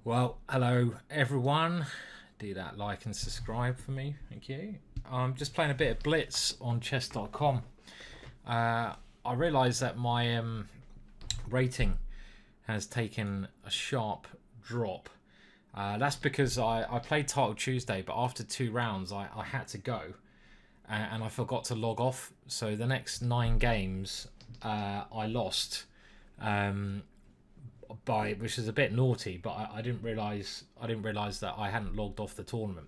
Well, hello everyone. Do that like and subscribe for me, thank you. I'm just playing a bit of Blitz on chess.com. I realised that my rating has taken a sharp drop. That's because I played Title Tuesday, but after 2 rounds I had to go and I forgot to log off. So the next 9 games I lost. Which is a bit naughty, but I didn't realize that I hadn't logged off the tournament.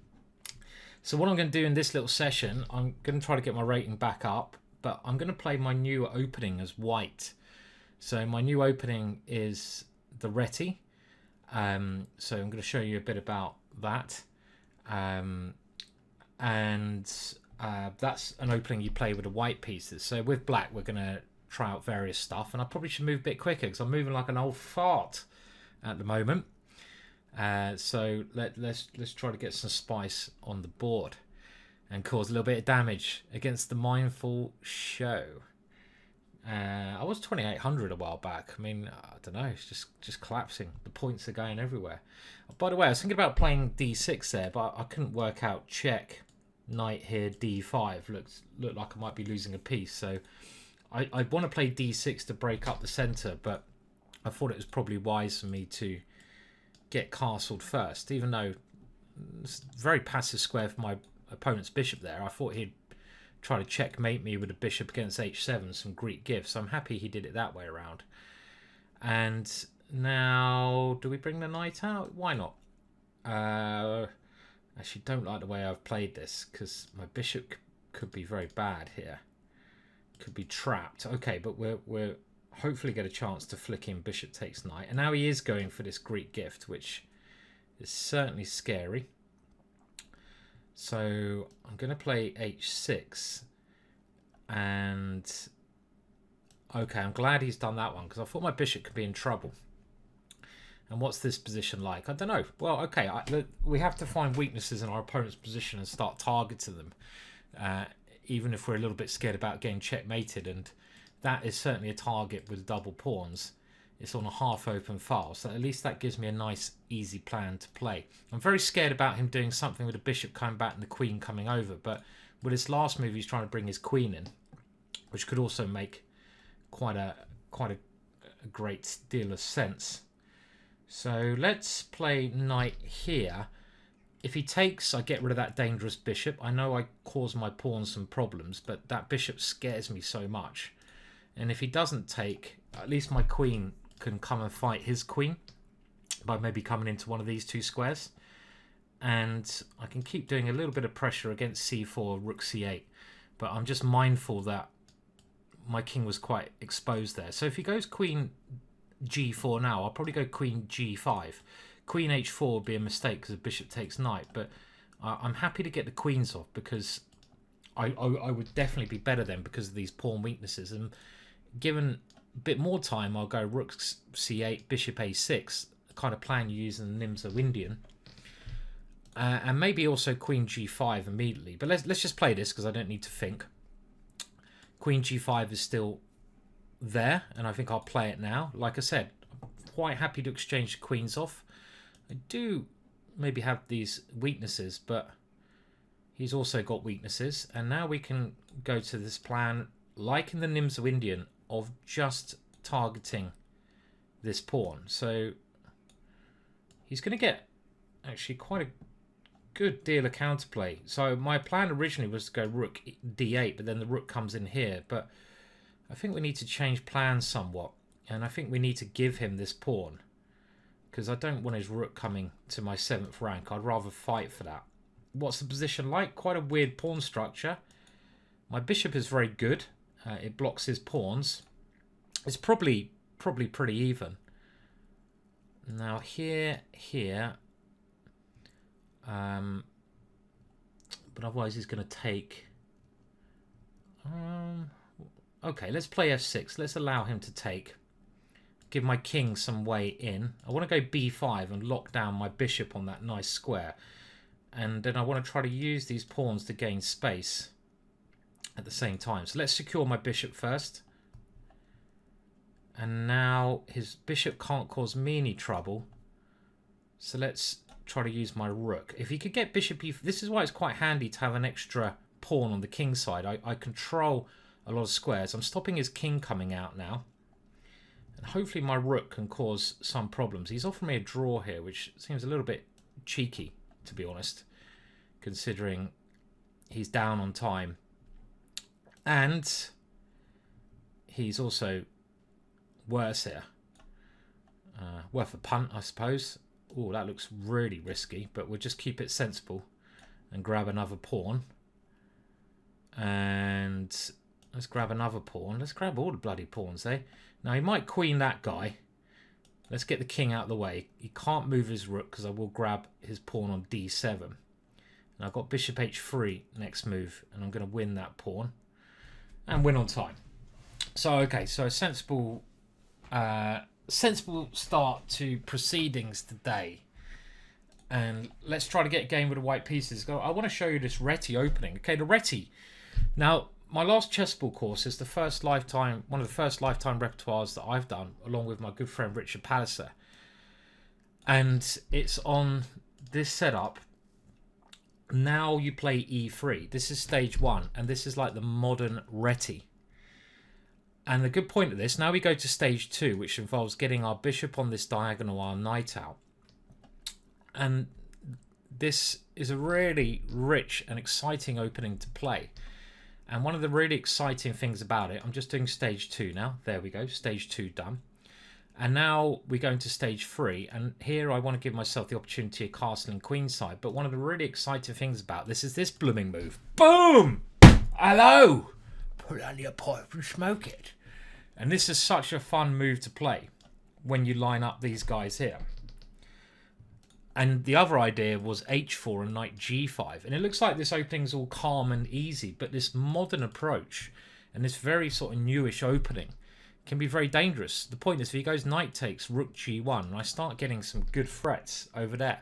So what I'm going to do in this little session, I'm going to try to get my rating back up, but I'm going to play my new opening as white. So my new opening is the Reti. So I'm going to show you a bit about that. That's an opening you play with the white pieces. So with black, we're going to try out various stuff, and I probably should move a bit quicker because I'm moving like an old fart at the moment. So let's try to get some spice on the board and cause a little bit of damage against the Mindful Show. I was 2800 a while back. I mean, I don't know, it's just collapsing. The points are going everywhere. By the way, I was thinking about playing d6 there, but I couldn't work out check, knight here, d5 looked like I might be losing a piece. So I want to play d6 to break up the centre, but I thought it was probably wise for me to get castled first, even though it's a very passive square for my opponent's bishop there. I thought he'd try to checkmate me with a bishop against h7, some Greek gifts. So I'm happy he did it that way around. And now, do we bring the knight out? Why not? Actually, don't like the way I've played this because my bishop could be very bad here. Could be trapped. Okay, but we're hopefully get a chance to flick in bishop takes knight. And now he is going for this Greek gift, which is certainly scary. So I'm going to play h6. And okay, I'm glad he's done that one because I thought my bishop could be in trouble. And what's this position like? I don't know. Well, okay, we have to find weaknesses in our opponent's position and start targeting them. Even if we're a little bit scared about getting checkmated, and that is certainly a target with double pawns. It's on a half open file, so at least that gives me a nice easy plan to play. I'm very scared about him doing something with the bishop coming back and the queen coming over, but with his last move he's trying to bring his queen in, which could also make quite a great deal of sense. So let's play knight here. If he takes, I get rid of that dangerous bishop. I know I cause my pawn some problems, but that bishop scares me so much. And if he doesn't take, at least my queen can come and fight his queen by maybe coming into one of these 2 squares. And I can keep doing a little bit of pressure against c4, rook c8. But I'm just mindful that my king was quite exposed there. So if he goes queen g4 now, I'll probably go queen g5. Queen h4 would be a mistake because the bishop takes knight, but I'm happy to get the queens off because I would definitely be better then because of these pawn weaknesses. And given a bit more time, I'll go rook c8, bishop a6, the kind of plan you use in the Nimzo Indian. And maybe also queen g5 immediately. But let's just play this because I don't need to think. Queen g5 is still there, and I think I'll play it now. Like I said, I'm quite happy to exchange the queens off. I do maybe have these weaknesses, but he's also got weaknesses. And now we can go to this plan, like in the Nimzo Indian, of just targeting this pawn. So he's going to get actually quite a good deal of counterplay. So my plan originally was to go rook d8, but then the rook comes in here. But I think we need to change plans somewhat. And I think we need to give him this pawn, because I don't want his rook coming to my 7th rank. I'd rather fight for that. What's the position like? Quite a weird pawn structure. My bishop is very good. It blocks his pawns. It's probably pretty even. Now here. But otherwise he's going to take... okay, let's play f6. Let's allow him to take. Give my king some way in. I want to go b5 and lock down my bishop on that nice square. And then I want to try to use these pawns to gain space at the same time. So let's secure my bishop first. And now his bishop can't cause me any trouble. So let's try to use my rook. If he could get bishop e... This is why it's quite handy to have an extra pawn on the king side. I control a lot of squares. I'm stopping his king coming out now. And hopefully my rook can cause some problems. He's offering me a draw here, which seems a little bit cheeky, to be honest, considering he's down on time. And he's also worse here. Worth a punt, I suppose. Oh, that looks really risky, but we'll just keep it sensible and grab another pawn. And let's grab another pawn. Let's grab all the bloody pawns, eh? Now, he might queen that guy. Let's get the king out of the way. He can't move his rook because I will grab his pawn on d7. And I've got bishop h3 next move, and I'm going to win that pawn and win on time. So, okay, so a sensible start to proceedings today. And let's try to get a game with the white pieces. I want to show you this Reti opening. Okay, the Reti. Now, my last Chessable course is one of the first lifetime repertoires that I've done, along with my good friend Richard Palliser. And it's on this setup. Now you play e3. This is stage 1, and this is like the modern Reti. And the good point of this, now we go to stage 2, which involves getting our bishop on this diagonal, our knight out. And this is a really rich and exciting opening to play. And one of the really exciting things about it, I'm just doing stage 2 now. There we go, stage 2 done. And now we go into stage 3. And here I want to give myself the opportunity of castling queenside. But one of the really exciting things about this is this blooming move. Boom! Hello! Put on your pipe and smoke it. And this is such a fun move to play when you line up these guys here. And the other idea was h4 and knight g5. And it looks like this opening's all calm and easy, but this modern approach and this very sort of newish opening can be very dangerous. The point is, if he goes knight takes, rook g1, and I start getting some good threats over there.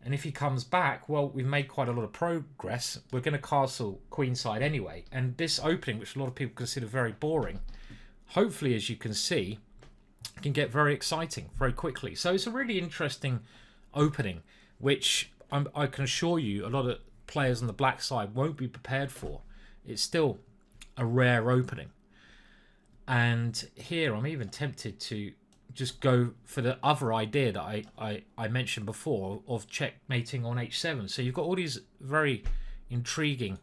And if he comes back, well, we've made quite a lot of progress. We're going to castle queenside anyway. And this opening, which a lot of people consider very boring, hopefully, as you can see, can get very exciting very quickly. So it's a really interesting opening, which I can assure you a lot of players on the black side won't be prepared for. It's still a rare opening. And here I'm even tempted to just go for the other idea that I mentioned before of checkmating on h7. So you've got all these very intriguing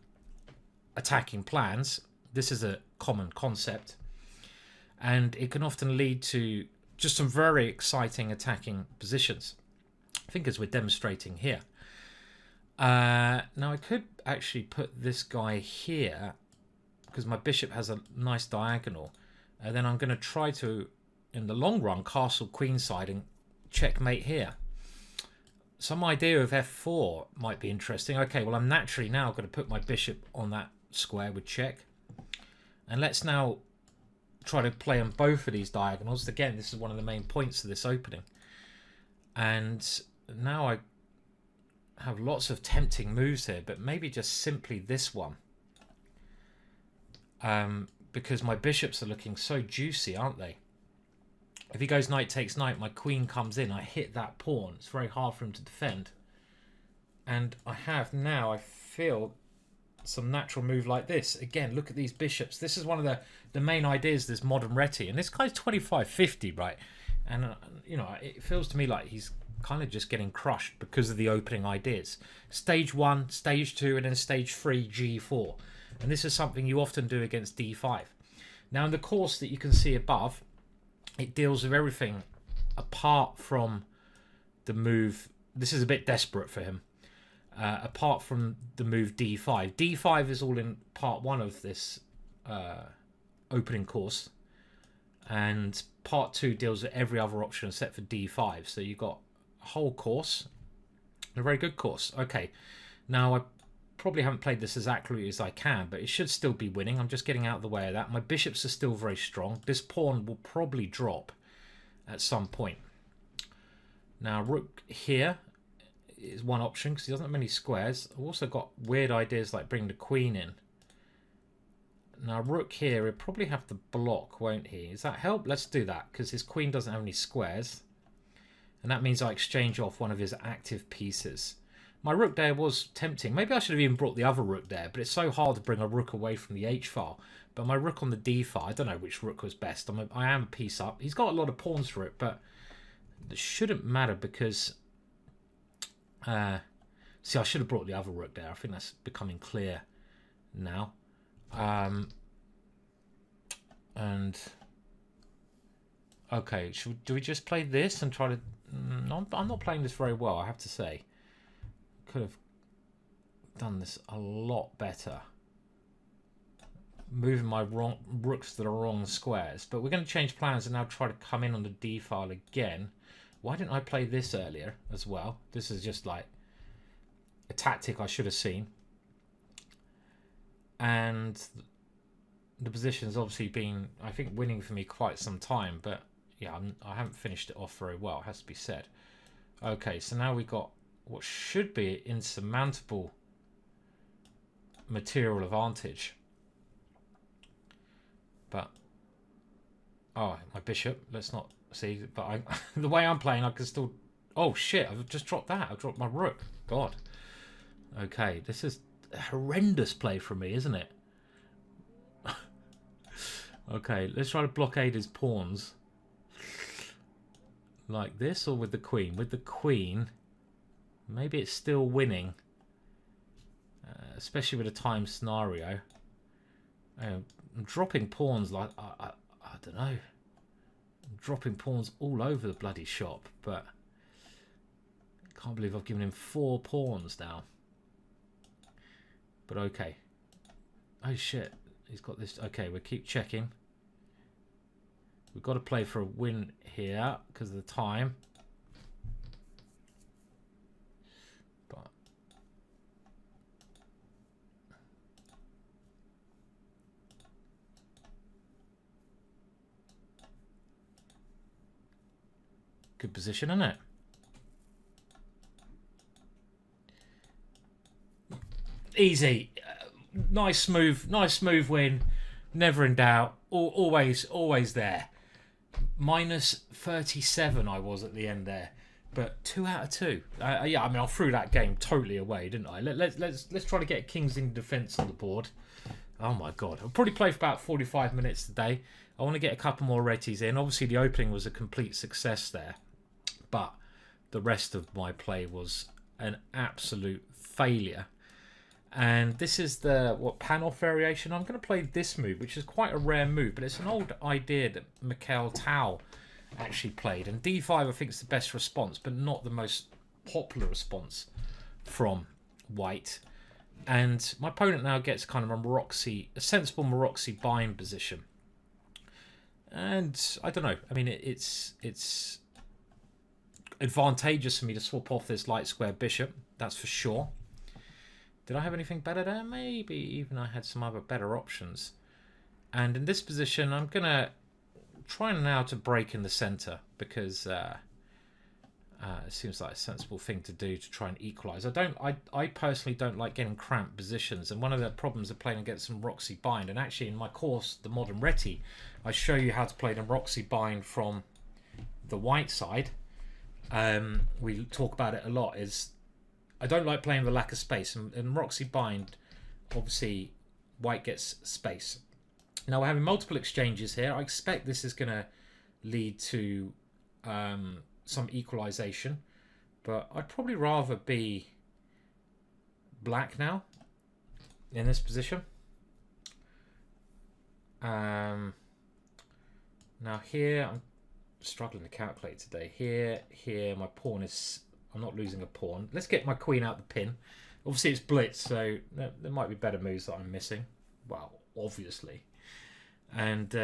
attacking plans. This is a common concept. And it can often lead to just some very exciting attacking positions. I think as we're demonstrating here. Now I could actually put this guy here because my bishop has a nice diagonal. And then I'm going to try to, in the long run, castle queenside and checkmate here. Some idea of f4 might be interesting. Okay, well, I'm naturally now going to put my bishop on that square with check. And let's now try to play on both of these diagonals. Again, this is one of the main points of this opening. And now I have lots of tempting moves here, but maybe just simply this one. Because my bishops are looking so juicy, aren't they? If he goes knight takes knight, my queen comes in. I hit that pawn. It's very hard for him to defend. And I have now, I feel, some natural move like this. Again, look at these bishops. This is one of the main ideas of this modern Reti. And this guy's 25-50, right? And, you know, it feels to me like he's kind of just getting crushed because of the opening ideas. Stage 1, stage 2, and then stage 3, g4. And this is something you often do against d5. Now, in the course that you can see above, it deals with everything apart from the move. This is a bit desperate for him. Apart from the move d5. d5 is all in part 1 of this opening course. And part 2 deals with every other option except for d5. So you've got a whole course. A very good course. Okay. Now, I probably haven't played this as accurately as I can, but it should still be winning. I'm just getting out of the way of that. My bishops are still very strong. This pawn will probably drop at some point. Now, rook here is one option because he doesn't have many squares. I've also got weird ideas like bringing the queen in. Now, rook here, he'll probably have to block, won't he? Does that help? Let's do that because his queen doesn't have any squares. and that means I exchange off one of his active pieces. My rook there was tempting. Maybe I should have even brought the other rook there, but it's so hard to bring a rook away from the h file. But my rook on the d file, I don't know which rook was best. I am a piece up. He's got a lot of pawns for it, but it shouldn't matter because... see, I should have brought the other rook there. I think that's becoming clear now. And... okay, do we just play this and try to... no, I'm not playing this very well, I have to say. Could have done this a lot better. Moving my rooks to the wrong squares. But we're going to change plans and now try to come in on the d file again. Why didn't I play this earlier as well? This is just like a tactic I should have seen. And the position's obviously been, I think, winning for me quite some time. But yeah, I haven't finished it off very well, it has to be said. Okay, so now we've got what should be an insurmountable material advantage. But, oh, my bishop, let's not see, but the way I'm playing, I can still, oh shit, I've just dropped that, I've dropped my rook, God. Okay, this is a horrendous play from me, isn't it? Okay, let's try to blockade his pawns. Like this, or with the queen? With the queen, maybe it's still winning, especially with a time scenario. I'm dropping pawns like, I don't know. I'm dropping pawns all over the bloody shop, but I can't believe I've given him 4 pawns now. But okay. Oh shit, he's got this. Okay, we'll keep checking. We've got to play for a win here because of the time. But good position, isn't it? Easy. Nice smooth win. Never in doubt. Always there. Minus 37 I was at the end there, but 2 out of 2. Yeah, I mean, I threw that game totally away, didn't I? Let's try to get kings in defense on the board. Oh my god, I'll probably play for about 45 minutes today. I want to get a couple more Retis in. Obviously the opening was a complete success there, but the rest of my play was an absolute failure. And this is the Panoff variation. I'm going to play this move, which is quite a rare move, but it's an old idea that Mikhail Tal actually played. And d5 I think is the best response, but not the most popular response from white. And my opponent now gets kind of a sensible Maroczy bind position. And I don't know. I mean, it's advantageous for me to swap off this light square bishop. That's for sure. Did I have anything better there? Maybe even I had some other better options. And in this position, I'm going to try now to break in the center because it seems like a sensible thing to do to try and equalize. I personally don't like getting cramped positions. And one of the problems of playing against some Maroczy bind, and actually in my course, The Modern Reti, I show you how to play the Maroczy bind from the white side. We talk about it a lot, is I don't like playing the lack of space, and Maroczy bind, obviously white gets space. Now we're having multiple exchanges here. I expect this is going to lead to some equalization, but I'd probably rather be black now in this position. Now here, I'm struggling to calculate today. Here, my pawn is... I'm not losing a pawn. Let's get my queen out the pin. Obviously, it's Blitz, so there might be better moves that I'm missing. Well, obviously. And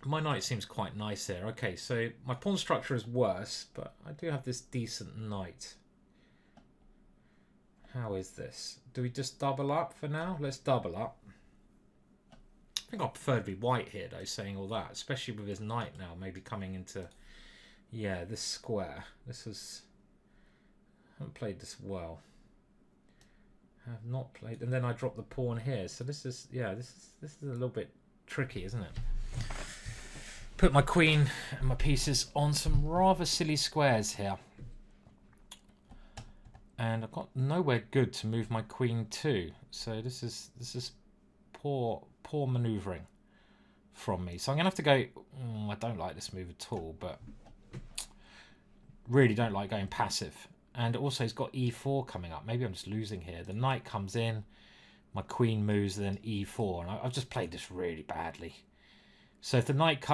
my knight seems quite nice there. Okay, so my pawn structure is worse, but I do have this decent knight. How is this? Do we just double up for now? Let's double up. I think I prefer to be white here, though, saying all that, especially with his knight now maybe coming into, yeah, this square. This is... I haven't played this well. I have not played, and then I drop the pawn here. So this is, yeah, this is a little bit tricky, isn't it? put my queen and my pieces on some rather silly squares here. And I've got nowhere good to move my queen to. So this is poor manoeuvring from me. So I'm going to have to go... I don't like this move at all, but really don't like going passive. And also he's got e4 coming up. Maybe I'm just losing here. The knight comes in, my queen moves, then e4. And I've just played this really badly. So if the knight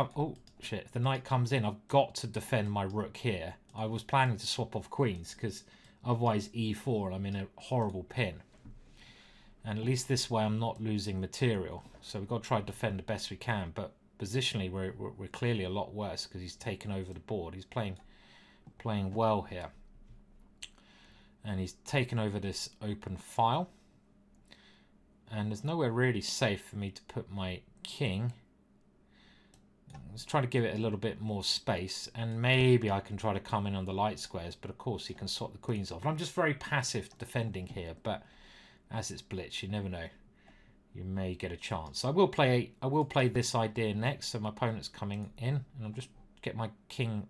if the knight comes in, I've got to defend my rook here. I was planning to swap off queens because otherwise e4 and I'm in a horrible pin. And at least this way I'm not losing material. So we've got to try to defend the best we can. But positionally we're clearly a lot worse because he's taken over the board. He's playing well here. And he's taken over this open file. And there's nowhere really safe for me to put my king. Let's try to give it a little bit more space, and maybe I can try to come in on the light squares, but of course he can swap the queens off. I'm just very passive defending here, but as it's Blitz, you never know. You may get a chance. I will play this idea next, so my opponent's coming in, and I'll just get my king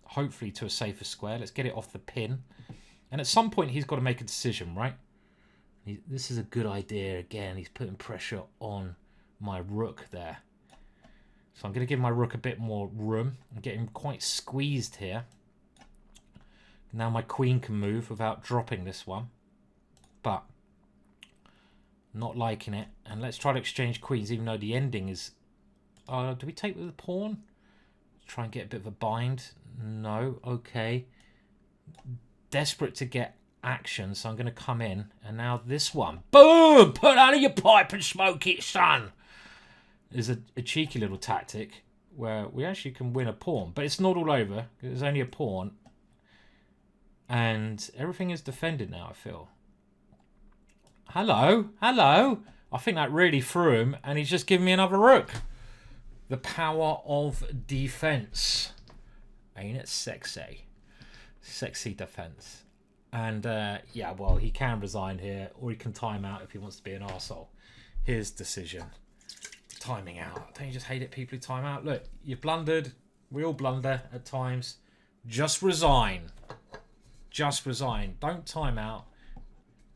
hopefully to a safer square. Let's get it off the pin. And at some point he's got to make a decision, right? This is a good idea again. He's putting pressure on my rook there. So I'm going to give my rook a bit more room and get him quite squeezed here. Now my queen can move without dropping this one. But not liking it. And let's try to exchange queens even though the ending is... do we take with the pawn? Try and get a bit of a bind. No. Okay. Desperate to get action. So I'm going to come in. And now this one. Boom! Put out of your pipe and smoke it, son! Is a cheeky little tactic where we actually can win a pawn, but it's not all over. There's only a pawn, and everything is defended now. I feel. Hello. I think that really threw him, and he's just given me another rook. The power of defense, ain't it sexy? Sexy defense. And yeah, well, he can resign here, or he can time out if he wants to be an arsehole. His decision. Timing out. Don't you just hate it, people who time out? Look, you've blundered. We all blunder at times. Just resign. Just resign. Don't time out.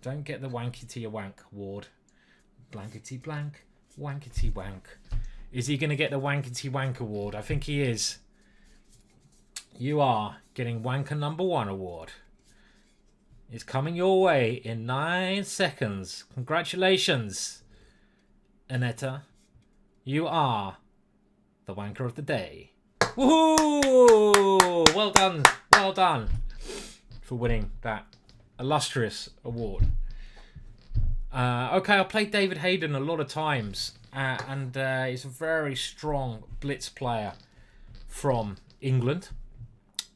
Don't get the wankety wank award. Blankety blank. Wankety wank. Is he going to get the wankety wank award? I think he is. You are getting wanker #1 award. It's coming your way in 9 seconds. Congratulations, Aneta. You are the wanker of the day. Woohoo! Well done. Well done for winning that illustrious award. Okay, I played David Hayden a lot of times. And he's a very strong Blitz player from England.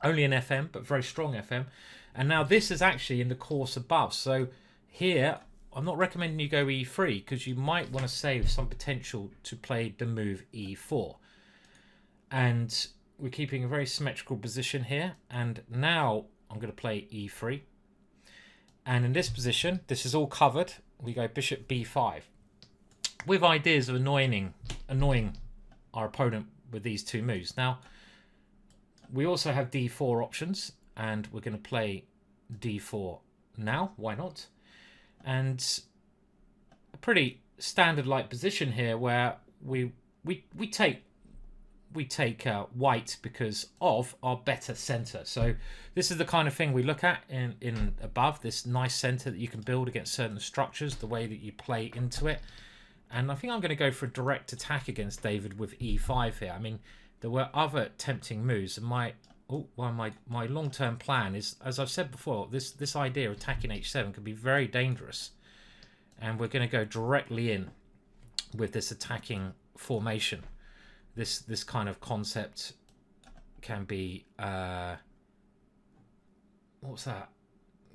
Only an FM, but very strong FM. And now this is actually in the course above. So here... I'm not recommending you go e3 because you might want to save some potential to play the move e4. And we're keeping a very symmetrical position here. And now I'm going to play e3. And in this position, this is all covered. We go bishop b5. With ideas of annoying our opponent with these two moves. Now, we also have d4 options. And we're going to play d4 now. Why not? And a pretty standard like position here where we take white because of our better center. So this is the kind of thing we look at in above, this nice center that you can build against certain structures, the way that you play into it. And I think I'm going to go for a direct attack against David with e5 here. I mean, there were other tempting moves, and my long-term plan is, as I've said before, this idea of attacking h7 can be very dangerous. And we're going to go directly in with this attacking formation. This kind of concept can be... what's that?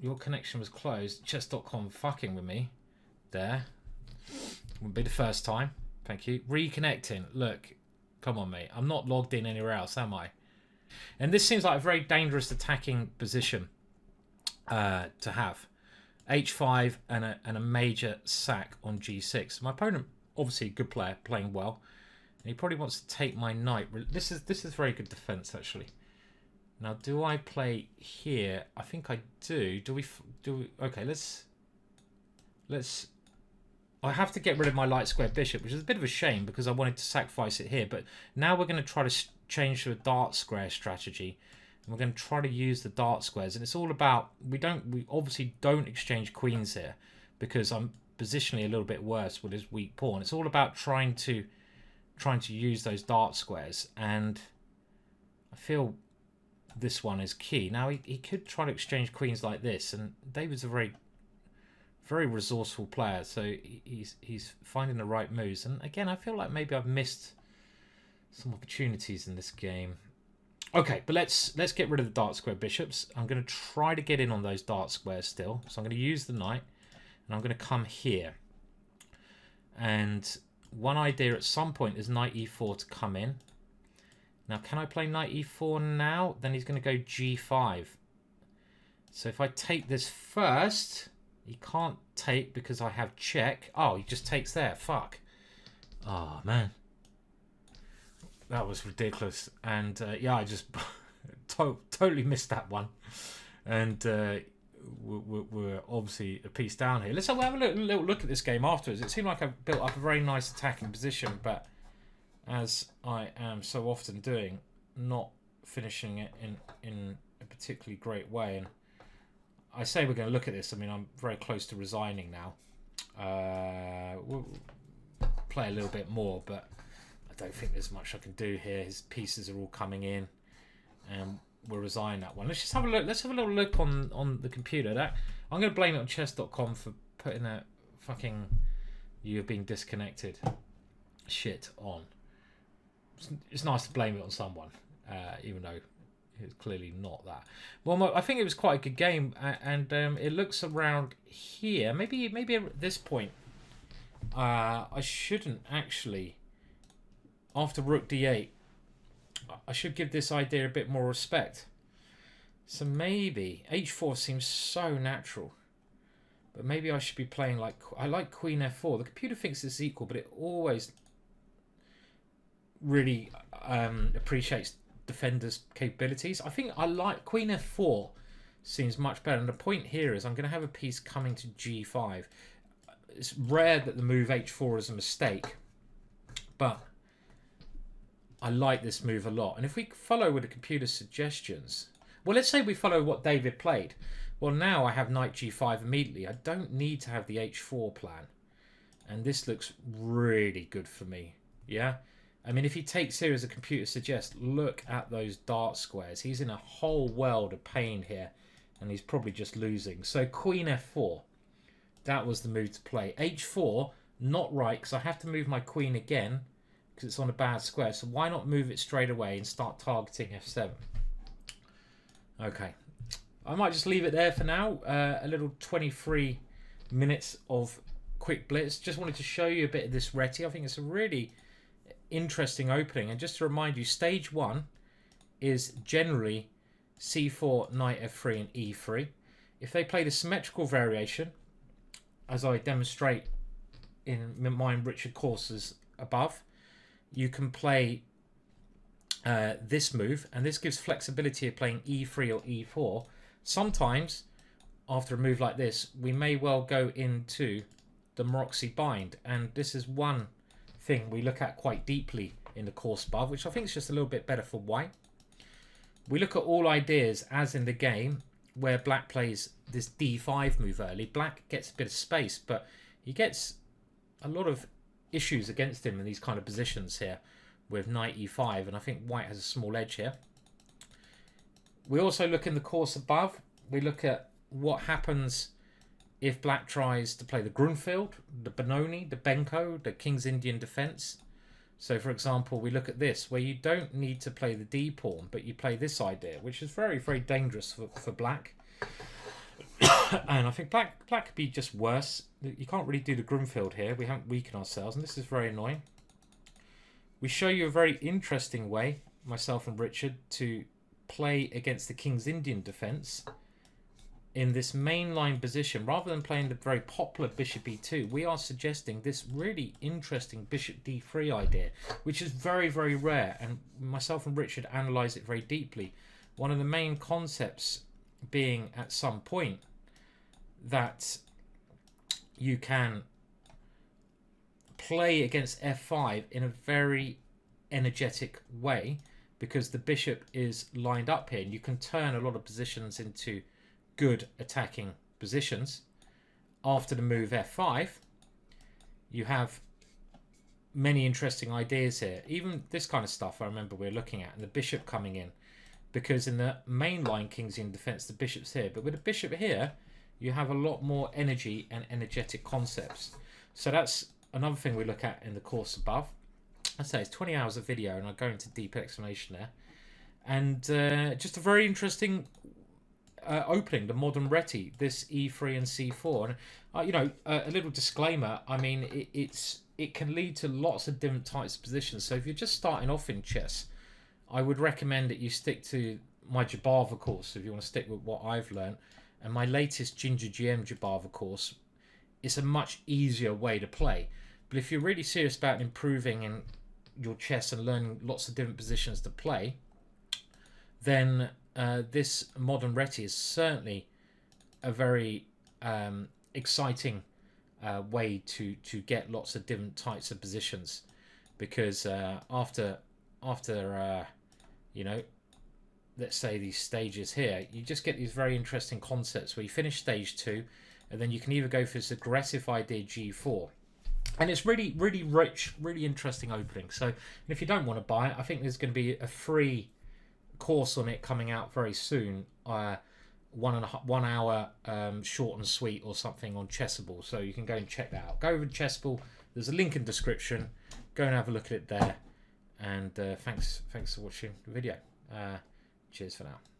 Your connection was closed. Chess.com fucking with me. There. Wouldn't be the first time. Thank you. Reconnecting. Look. Come on, mate. I'm not logged in anywhere else, am I? And this seems like a very dangerous attacking position to have. h5 and a major sack on g6. My opponent, obviously a good player, playing well. he probably wants to take my knight. This is very good defense, actually. Now, do I play here? I think I do. Do we? Okay, let's. I have to get rid of my light square bishop, which is a bit of a shame because I wanted to sacrifice it here. But now we're going to try to change to a dart square strategy. And we're going to try to use the dart squares. And it's all about, we obviously don't exchange queens here because I'm positionally a little bit worse with his weak pawn. It's all about trying to use those dart squares. And I feel this one is key. Now, he could try to exchange queens like this. And David's a very resourceful player, so he's finding the right moves. And again, I feel like maybe I've missed some opportunities in this game. Okay, but let's get rid of the dart square bishops. I'm going to try to get in on those dart squares still. So I'm going to use the knight, and I'm going to come here. And one idea at some point is knight e4 to come in. Now, can I play knight e4 now? Then he's going to go g5. So if I take this first... He can't take because I have check. Oh, he just takes there. Fuck. Oh, man. That was ridiculous. And, yeah, I just totally missed that one. And we're obviously a piece down here. Let's have a little look at this game afterwards. It seemed like I built up a very nice attacking position, but as I am so often doing, not finishing it in a particularly great way. And I say we're going to look at this. I mean, I'm very close to resigning now. We'll play a little bit more, but I don't think there's much I can do here. His pieces are all coming in, and we'll resign that one. Let's just have a look. Let's have a little look on the computer. I'm going to blame it on chess.com for putting that fucking "you have been disconnected" shit on. It's nice to blame it on someone, even though it's clearly not that. Well, I think it was quite a good game, and it looks around here. Maybe at this point, I shouldn't actually. After rook d8, I should give this idea a bit more respect. So maybe h4 seems so natural, but maybe I should be playing like I like queen f4. The computer thinks it's equal, but it always really appreciates defender's capabilities. I think I like queen f4 seems much better, and the point here is I'm going to have a piece coming to g5. It's rare that the move h4 is a mistake, but I like this move a lot. And if we follow with the computer's suggestions, well, let's say we follow what David played. Well, now I have knight g5 immediately. I don't need to have the h4 plan, and this looks really good for me. Yeah, I mean, if he takes here as a computer suggests, look at those dart squares. He's in a whole world of pain here, and he's probably just losing. So queen f4, that was the move to play. h4, not right, because I have to move my queen again, because it's on a bad square. So why not move it straight away and start targeting f7? Okay, I might just leave it there for now. A little 23 minutes of quick blitz. Just wanted to show you a bit of this Reti. I think it's a really interesting opening, and just to remind you, stage 1 is generally c4, knight f3 and e3. If they play the symmetrical variation, as I demonstrate in my Richard courses above, you can play this move, and this gives flexibility of playing e3 or e4. Sometimes after a move like this, we may well go into the Maroczy bind, and this is one thing we look at quite deeply in the course above, which I think is just a little bit better for white. We look at all ideas as in the game where black plays this d5 move early. Black gets a bit of space, but he gets a lot of issues against him in these kind of positions here with knight e5, and I think white has a small edge here. We also look in the course above. We look at what happens if black tries to play the Grunfeld, the Benoni, the Benko, the King's Indian defense. So, for example, we look at this, where you don't need to play the D pawn, but you play this idea, which is very, very dangerous for black. And I think black could be just worse. You can't really do the Grunfeld here. We haven't weakened ourselves, and this is very annoying. We show you a very interesting way, myself and Richard, to play against the King's Indian defense. in this mainline position, rather than playing the very popular bishop e2, we are suggesting this really interesting bishop d3 idea, which is very, very rare, and myself and Richard analyze it very deeply. One of the main concepts being at some point that you can play against f5 in a very energetic way, because the bishop is lined up here, and you can turn a lot of positions into good attacking positions. After the move f5, you have many interesting ideas here. Even this kind of stuff I remember we were looking at, and the bishop coming in, because in the main line Kingsian defense the bishop's here, but with the bishop here you have a lot more energy and energetic concepts. So that's another thing we look at in the course above. I say it's 20 hours of video, and I go into deep explanation there. And just a very interesting opening, the modern Reti, this e3 and c4. And you know, a little disclaimer. I mean, it can lead to lots of different types of positions. So if you're just starting off in chess, I would recommend that you stick to my Jabava course if you want to stick with what I've learned. And my latest GingerGM Jabava course, it's a much easier way to play. But if you're really serious about improving in your chess and learning lots of different positions to play, then this modern Reti is certainly a very exciting way to get lots of different types of positions, because after you know, let's say these stages here, you just get these very interesting concepts where you finish stage 2, and then you can either go for this aggressive idea g4, and it's really, really rich, really interesting opening. So if you don't want to buy it, I think there's going to be a free course on it coming out very soon, 1 hour short and sweet or something on Chessable, so you can go and check that out. Go over to Chessable, there's a link in the description, go and have a look at it there. And thanks for watching the video. Cheers for now.